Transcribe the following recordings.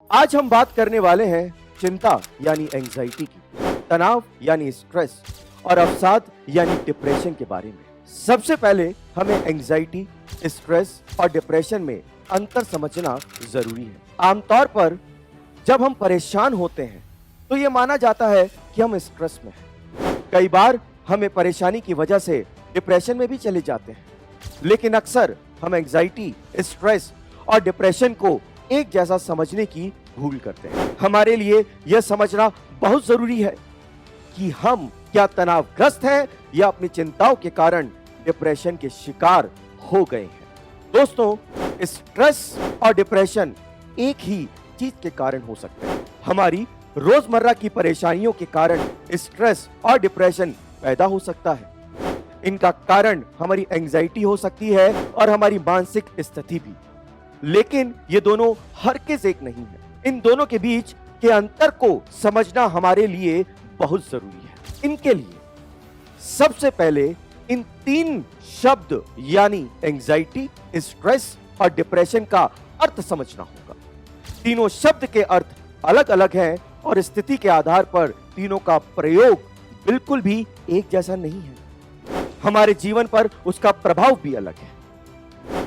आज हम बात करने वाले हैं चिंता यानी एंजाइटी की, तनाव यानी स्ट्रेस और अवसाद यानी डिप्रेशन के बारे में। सबसे पहले हमें एंजाइटी, स्ट्रेस और डिप्रेशन में अंतर समझना जरूरी है। आमतौर पर जब हम परेशान होते हैं तो यह माना जाता है कि हम स्ट्रेस में हैं। कई बार हमें परेशानी की वजह से डिप्रेशन में भी चले जाते हैं, लेकिन अक्सर हम एंजाइटी, स्ट्रेस और डिप्रेशन को एक जैसा समझने की भूल करते हैं। हमारे लिए यह समझना बहुत जरूरी है कि हम क्या तनावग्रस्त हैं या अपनी चिंताओं के कारण डिप्रेशन के शिकार हो गए हैं। दोस्तों, स्ट्रेस और डिप्रेशन एक ही चीज के कारण हो सकते हैं। हमारी रोजमर्रा की परेशानियों के कारण स्ट्रेस और डिप्रेशन पैदा हो सकता है। इनका कारण हमारी एंजाइटी हो सकती है और हमारी मानसिक स्थिति भी, लेकिन ये दोनों हर किस एक नहीं है। इन दोनों के बीच के अंतर को समझना हमारे लिए बहुत जरूरी है। इनके लिए सबसे पहले इन तीन शब्द यानी एंजाइटी, स्ट्रेस और डिप्रेशन का अर्थ समझना होगा। तीनों शब्द के अर्थ अलग अलग हैं और स्थिति के आधार पर तीनों का प्रयोग बिल्कुल भी एक जैसा नहीं है। हमारे जीवन पर उसका प्रभाव भी अलग है।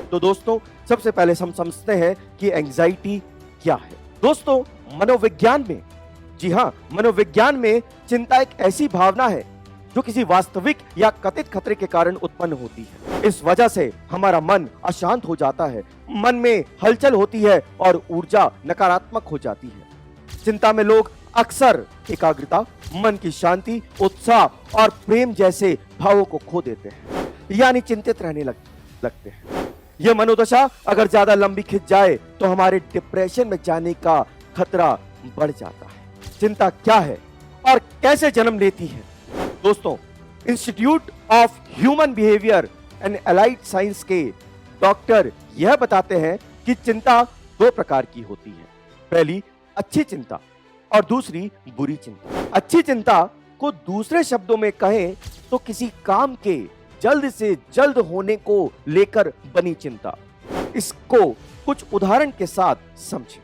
तो दोस्तों, सबसे पहले हम समझते हैं कि एंजाइटी क्या है। दोस्तों, मनोविज्ञान में, जी हाँ, मनोविज्ञान में चिंता एक ऐसी भावना है जो किसी वास्तविक या कथित खतरे के कारण उत्पन्न होती है। इस वजह से हमारा मन अशांत हो जाता है, मन में हलचल होती है और ऊर्जा नकारात्मक हो जाती है। चिंता में लोग अक्सर एकाग्रता, मन की शांति, उत्साह और प्रेम जैसे भावों को खो देते हैं, यानी चिंतित रहने लगते हैं। यह मनोदशा अगर ज्यादा लंबी खिंच जाए तो हमारे डिप्रेशन में जाने का खतरा बढ़ जाता है। चिंता क्या है और कैसे जन्म लेती है? दोस्तों, institute of human behaviour and allied science के डॉक्टर यह बताते हैं कि चिंता दो प्रकार की होती है। पहली अच्छी चिंता और दूसरी बुरी चिंता। अच्छी चिंता को दूसरे शब्दों में कहें तो किसी काम के जल्द से जल्द होने को लेकर बनी चिंता। इसको कुछ उदाहरण के साथ समझें।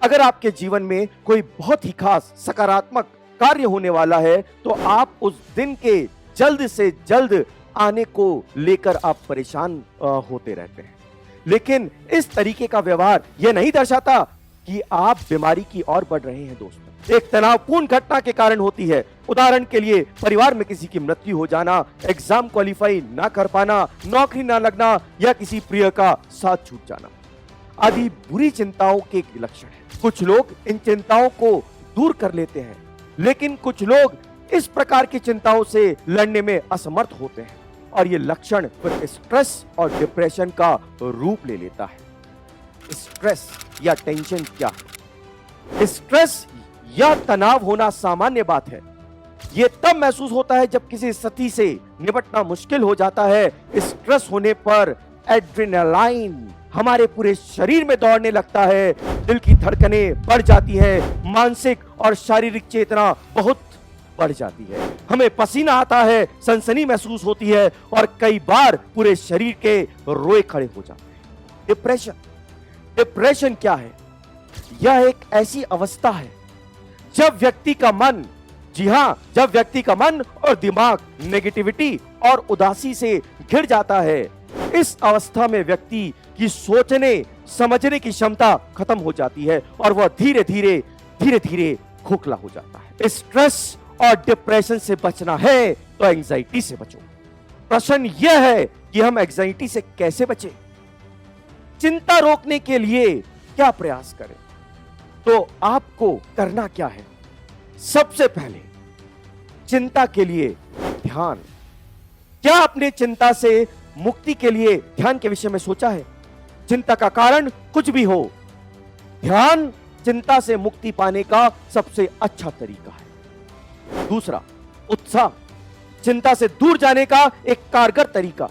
अगर आपके जीवन में कोई बहुत ही खास सकारात्मक कार्य होने वाला है तो आप उस दिन के जल्द से जल्द आने को लेकर आप परेशान होते रहते हैं। लेकिन इस तरीके का व्यवहार यह नहीं दर्शाता कि आप बीमारी की ओर बढ़ रहे हैं। दोस्तों, एक तनावपूर्ण घटना के कारण होती है। उदाहरण के लिए परिवार में किसी की मृत्यु हो जाना, एग्जाम क्वालिफाई ना कर पाना, नौकरी ना लगना या किसी प्रिय का साथ छूट जाना आदि बुरी चिंताओं के लक्षण हैं। कुछ लोग इन चिंताओं को दूर कर लेते हैं, लेकिन कुछ लोग इस प्रकार की चिंताओं से लड़ने में असमर्थ होते हैं और ये लक्षण फिर स्ट्रेस और डिप्रेशन का रूप ले लेता है। स्ट्रेस या टेंशन क्या है? स्ट्रेस या तनाव होना सामान्य बात है। यह तब महसूस होता है जब किसी स्थिति से निपटना मुश्किल हो जाता है। स्ट्रेस होने पर एड्रेनालाइन हमारे पूरे शरीर में दौड़ने लगता है, दिल की धड़कनें बढ़ जाती हैं, मानसिक और शारीरिक चेतना बहुत बढ़ जाती है। हमें पसीना आता है, सनसनी महसूस होती है और कई बार पूरे शरीर के रोए खड़े हो जाते हैं। डिप्रेशन क्या है? यह एक ऐसी अवस्था है जब व्यक्ति का मन, जी हां, जब व्यक्ति का मन और दिमाग नेगेटिविटी और उदासी से घिर जाता है। इस अवस्था में व्यक्ति की सोचने समझने की क्षमता खत्म हो जाती है और वह धीरे धीरे खोखला हो जाता है। स्ट्रेस और डिप्रेशन से बचना है तो एंजाइटी से बचो। प्रश्न यह है कि हम एंजाइटी से कैसे बचें? चिंता रोकने के लिए क्या प्रयास करें? तो आपको करना क्या है? सबसे पहले चिंता के लिए ध्यान। क्या आपने चिंता से मुक्ति के लिए ध्यान के विषय में सोचा है? चिंता का कारण कुछ भी हो, ध्यान चिंता से मुक्ति पाने का सबसे अच्छा तरीका है। दूसरा, उत्साह, चिंता से दूर जाने का एक कारगर तरीका।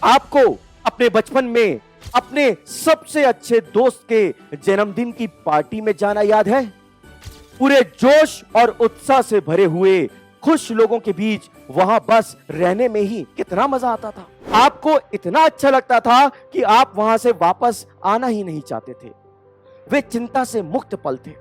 आपको अपने बचपन में अपने सबसे अच्छे दोस्त के जन्मदिन की पार्टी में जाना याद है? पूरे जोश और उत्साह से भरे हुए खुश लोगों के बीच वहां बस रहने में ही कितना मजा आता था। आपको इतना अच्छा लगता था कि आप वहां से वापस आना ही नहीं चाहते थे। वे चिंता से मुक्त पल थे।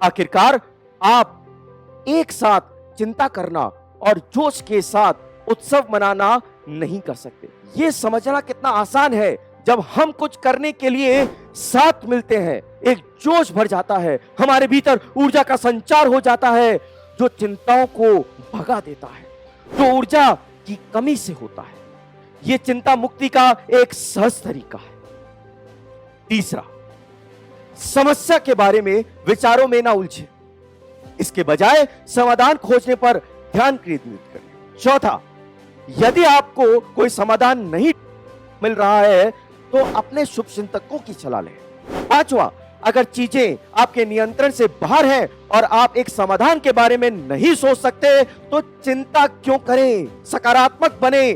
आखिरकार आप एक साथ चिंता करना और जोश के साथ उत्सव मनाना नहीं कर सकते। ये समझना कितना आसान है, जब हम कुछ करने के लिए साथ मिलते हैं, एक जोश भर जाता है, हमारे भीतर ऊर्जा का संचार हो जाता है जो चिंताओं को भगा देता है, जो ऊर्जा की कमी से होता है। यह चिंता मुक्ति का एक सहज तरीका है। तीसरा, समस्या के बारे में विचारों में ना उलझे, इसके बजाय समाधान खोजने पर ध्यान केंद्रित करें। चौथा, यदि आपको कोई समाधान नहीं मिल रहा है तो अपने शुभ चिंतकों की सलाह लें। पांचवा, अगर चीजें आपके नियंत्रण से बाहर हैं और आप एक समाधान के बारे में नहीं सोच सकते तो चिंता क्यों करें, सकारात्मक बने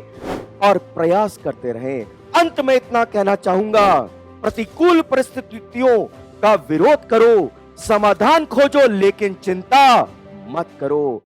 और प्रयास करते रहें। अंत में इतना कहना चाहूंगा, प्रतिकूल परिस्थितियों का विरोध करो, समाधान खोजो, लेकिन चिंता मत करो।